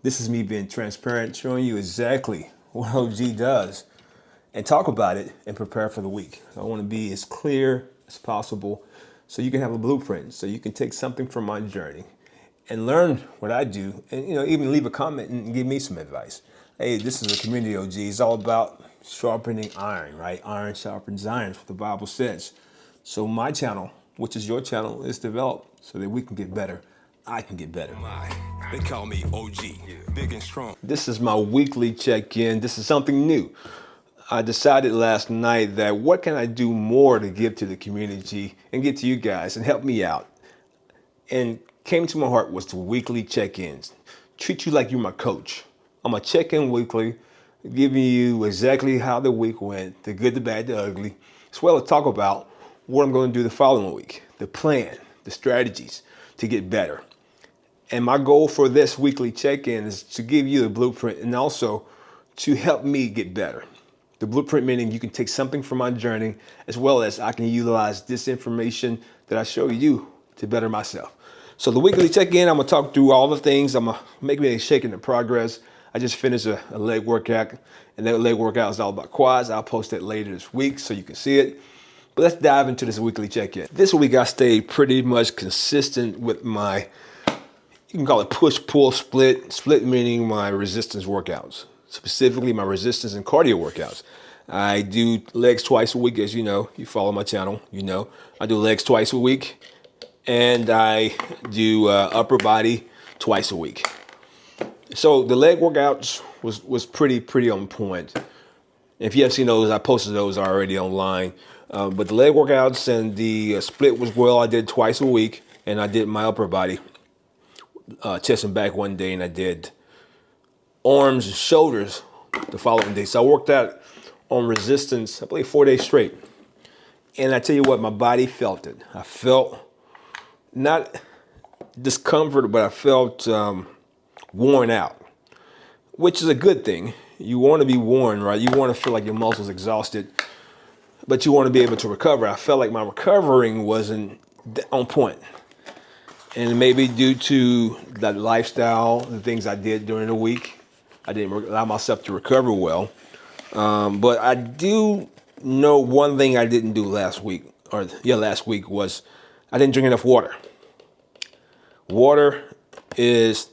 This is me being transparent, showing you exactly what OG does and talk about it and prepare for the week. I want to be as clear as possible so you can have a blueprint, so you can take something from my journey and learn what I do, and even leave a comment and give me some advice. Hey, this is a community, OG. It's all about sharpening iron, right? Iron sharpens iron, that's what the Bible says. So my channel, which is your channel, is developed so that we can get better. I can get better. They call me OG, big and strong. This is my weekly check-in. This is something new. I decided last night that what can I do more to give to the community and get to you guys and help me out. And came to my heart was the weekly check-ins. Treat you like you're my coach. I'm gonna check in weekly, giving you exactly how the week went, the good, the bad, the ugly, as well as talk about what I'm going to do the following week, the plan, the strategies to get better. And my goal for this weekly check-in is to give you the blueprint and also to help me get better. The blueprint meaning you can take something from my journey as well as I can utilize this information that I show you to better myself. So the weekly check-in, I'm gonna talk through all the things. I'm gonna make me a shaking the progress. I just finished a leg workout, and that leg workout is all about quads. I'll post that later this week so you can see it. But let's dive into this weekly check-in. This week I stayed pretty much consistent with my, you can call it push-pull split. Split meaning my resistance workouts, specifically my resistance and cardio workouts. I do legs twice a week, as you know. You follow my channel, you know. I do legs twice a week, and I do upper body twice a week. So the leg workouts was pretty on point. If you haven't seen those, I posted those already online. But the leg workouts and the split was well. I did twice a week, and I did my upper body, chest and back one day, and I did arms and shoulders the following day. So I worked out on resistance, I believe 4 days straight. And I tell you what, my body felt it. I felt not discomfort, but I felt worn out, which is a good thing. You want to be worn, right? You want to feel like your muscles exhausted, but you want to be able to recover. I felt like my recovering wasn't on point. And maybe due to the lifestyle, the things I did during the week, I didn't allow myself to recover well. But I do know one thing I didn't do last week was I didn't drink enough water. Water is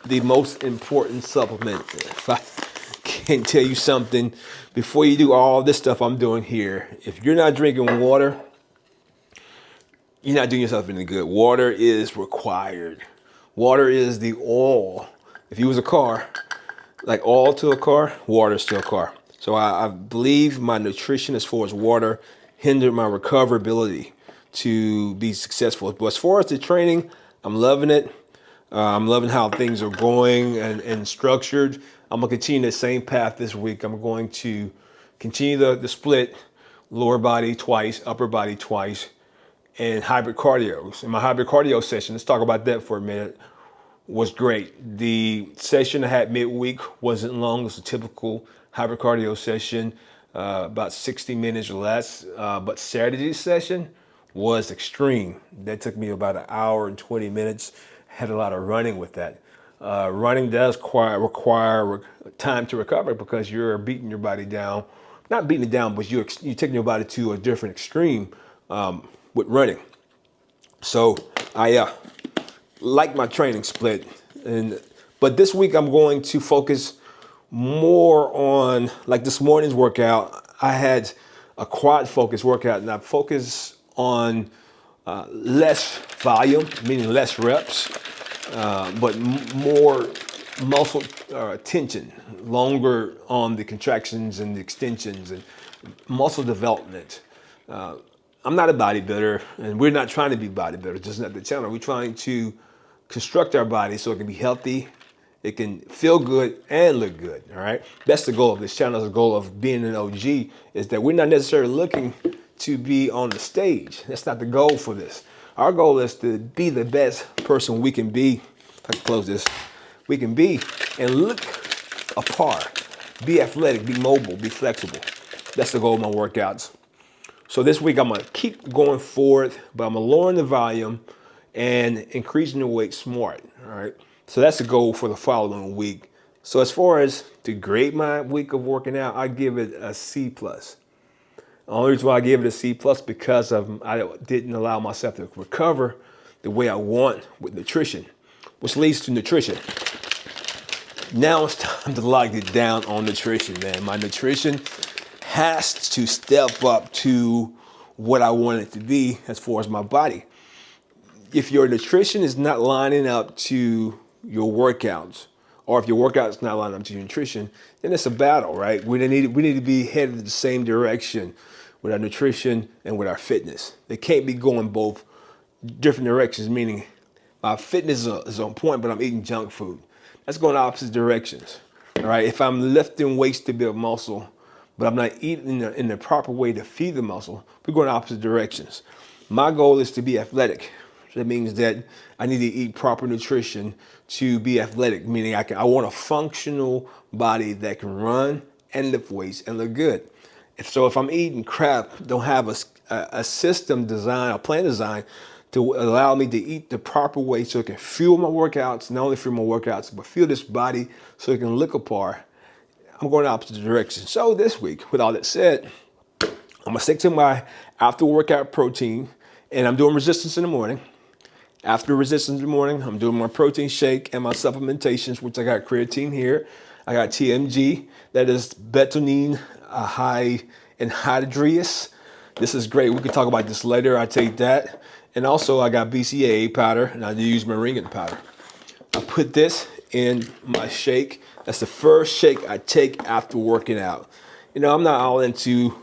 the most important supplement. If I can tell you something, before you do all this stuff I'm doing here, if you're not drinking water, you're not doing yourself any good. Water is required. Water is the oil. If you was a car, like oil to a car, water is to a car. So I believe my nutrition as far as water hindered my recoverability to be successful. But as far as the training, I'm loving it. I'm loving how things are going and structured. I'm going to continue the same path this week. I'm going to continue the split, lower body twice, upper body twice, and hybrid cardios. In my hybrid cardio session, let's talk about that for a minute, was great. The session I had midweek wasn't long. It was a typical hybrid cardio session, about 60 minutes or less. But Saturday's session was extreme. That took me about an hour and 20 minutes. Had a lot of running with that. Running does require time to recover because you're beating your body down. Not beating it down, but you're taking your body to a different extreme with running. So I like my training split. But this week I'm going to focus more on, like this morning's workout, I had a quad focus workout, and I focus on less volume, meaning less reps, but more muscle tension, longer on the contractions and the extensions and muscle development. I'm not a bodybuilder, and we're not trying to be bodybuilders, just not the channel. We're trying to construct our body so it can be healthy, it can feel good and look good, all right? That's the goal of this channel. The goal of being an OG is that we're not necessarily looking to be on the stage. That's not the goal for this. Our goal is to be the best person we can be. If I can close this. We can be and look apart. Be athletic, be mobile, be flexible. That's the goal of my workouts. So this week I'm gonna keep going forward, but I'm gonna lower the volume and increasing the weight smart, all right? So that's the goal for the following week. So as far as to grade my week of working out, I give it a C plus. The only reason why I gave it a C plus because I didn't allow myself to recover the way I want with nutrition, which leads to nutrition. Now it's time to lock it down on nutrition, man. My nutrition has to step up to what I want it to be as far as my body. If your nutrition is not lining up to your workouts, or if your workout's not lining up to your nutrition, then it's a battle, right? We need to be headed the same direction with our nutrition and with our fitness. They can't be going both different directions, meaning my fitness is on point, but I'm eating junk food. That's going opposite directions, all right? If I'm lifting weights to build muscle, but I'm not eating in the proper way to feed the muscle, we're going opposite directions. My goal is to be athletic. That means that I need to eat proper nutrition to be athletic, meaning I want a functional body that can run and lift weights and look good. If I'm eating crap, don't have a system design, a plan design to allow me to eat the proper way so it can fuel my workouts, not only fuel my workouts, but fuel this body so it can look apart, I'm going the opposite direction. So this week, with all that said, I'm gonna stick to my after workout protein, and I'm doing resistance in the morning. After resistance in the morning, I'm doing my protein shake and my supplementations, which I got creatine here. I got TMG, that is betonine high anhydrous. This is great. We can talk about this later. I take that. And also I got BCAA powder, and I use moringa powder. I put this in my shake. That's the first shake I take after working out. You know, I'm not all into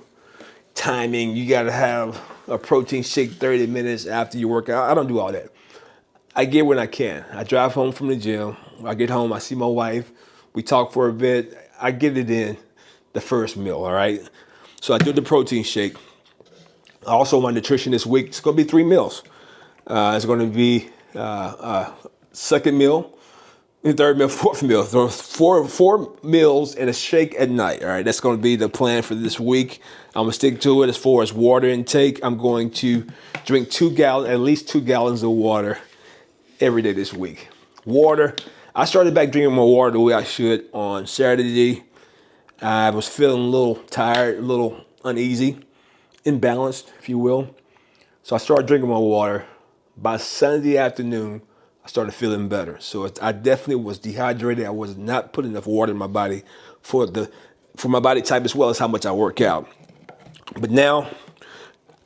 timing. You got to have a protein shake 30 minutes after you work out. I don't do all that. I get when I can. I drive home from the gym. I get home, I see my wife. We talk for a bit. I get it in the first meal, all right? So I do the protein shake. Also, my nutrition this week, it's going to be 3 meals. It's going to be second meal, third meal, fourth meal. So four meals and a shake at night, all right? That's going to be the plan for this week. I'm going to stick to it. As far as water intake, I'm going to drink at least 2 gallons of water every day this week. Water, I started back drinking more water the way I should on Saturday. I was feeling a little tired, a little uneasy, imbalanced, if you will. So I started drinking more water. By Sunday afternoon, I started feeling better. So I definitely was dehydrated. I was not putting enough water in my body for my body type, as well as how much I work out. But now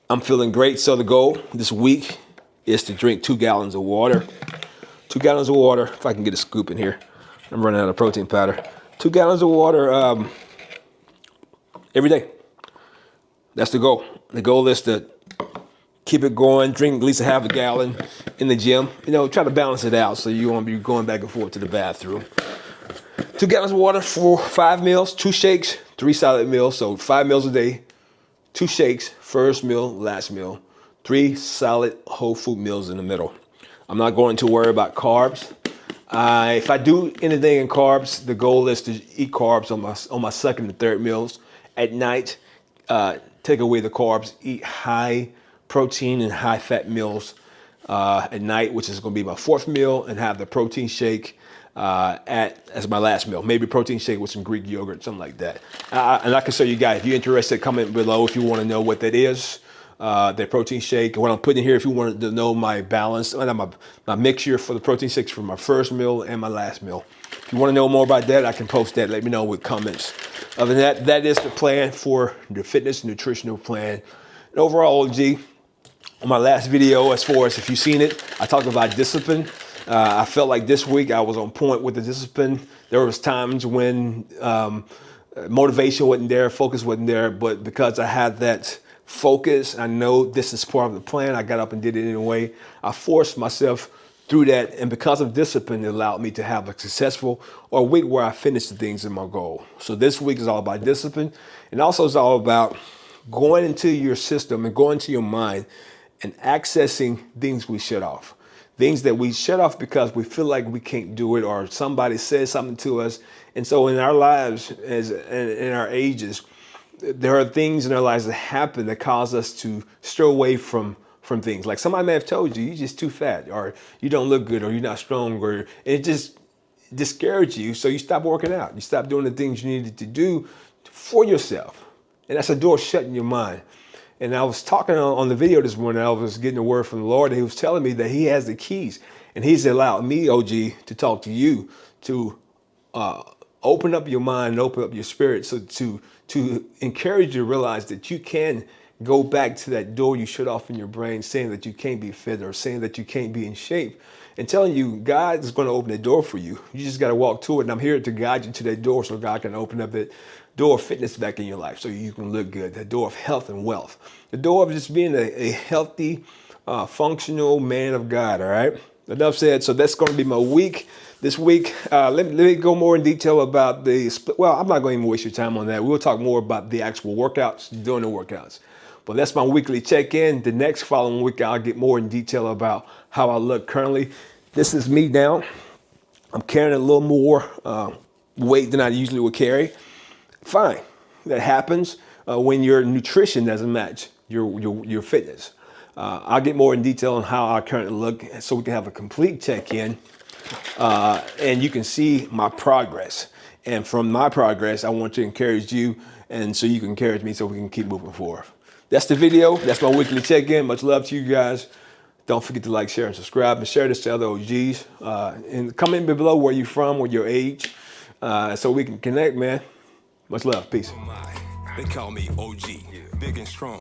I'm feeling great. So the goal this week is to drink 2 gallons of water. 2 gallons of water, if I can get a scoop in here. I'm running out of protein powder. 2 gallons of water every day. That's the goal. The goal is to keep it going, drink at least a half a gallon in the gym. You know, try to balance it out so you won't be going back and forth to the bathroom. 2 gallons of water for 5 meals, 2 shakes, 3 solid meals. So 5 meals a day, 2 shakes, first meal, last meal, 3 solid whole food meals in the middle. I'm not going to worry about carbs. If I do anything in carbs, the goal is to eat carbs on my second and third meals. At night, take away the carbs, eat high protein and high fat meals at night, which is going to be my fourth meal, and have the protein shake as my last meal. Maybe protein shake with some Greek yogurt, something like that. And I can show you guys, if you're interested, comment below if you want to know what that is. The protein shake, what I'm putting here, if you want to know my balance, my mixture for the protein shakes for my first meal and my last meal. If you want to know more about that, I can post that. Let me know with comments. Other than that, that is the plan for the fitness nutritional plan. And overall, OG, on my last video, as far as if you've seen it, I talked about discipline. I felt like this week I was on point with the discipline. There was times when motivation wasn't there, focus wasn't there, but because I had that focus, I know this is part of the plan, I got up and did it anyway. I forced myself through that, and because of discipline, it allowed me to have a successful or a week where I finished the things in my goal. So this week is all about discipline, and also it's all about going into your system and going to your mind and accessing things we shut off. Things that we shut off because we feel like we can't do it, or somebody says something to us. And so in our lives, in our ages, there are things in our lives that happen that cause us to stray away from from things. Like somebody may have told you, you're just too fat, or you don't look good, or you're not strong, or it just discouraged you. So you stop working out. You stop doing the things you needed to do for yourself. And that's a door shut in your mind. And I was talking on the video this morning, I was getting a word from the Lord, and he was telling me that he has the keys. And he's allowed me, OG, to talk to you, to open up your mind and open up your spirit, so to encourage you to realize that you can go back to that door you shut off in your brain, saying that you can't be fit or saying that you can't be in shape, and telling you God is going to open the door for you. You just got to walk to it, and I'm here to guide you to that door so God can open up that door of fitness back in your life so you can look good, that door of health and wealth, the door of just being a healthy, functional man of God, all right? Enough said. So that's going to be my week. This week, let me go more in detail about the split. Well, I'm not going to even waste your time on that. We'll talk more about the actual workouts, doing the workouts. But that's my weekly check-in. The next following week, I'll get more in detail about how I look currently. This is me now. I'm carrying a little more weight than I usually would carry. Fine, that happens when your nutrition doesn't match your fitness. I'll get more in detail on how I currently look so we can have a complete check-in and you can see my progress. And from my progress, I want to encourage you, and so you can encourage me so we can keep moving forward. That's the video. That's my weekly check-in. Much love to you guys. Don't forget to like, share, and subscribe, and share this to other OGs. And comment below where you're from, or your age, so we can connect, man. Much love. Peace. They call me OG, big and strong.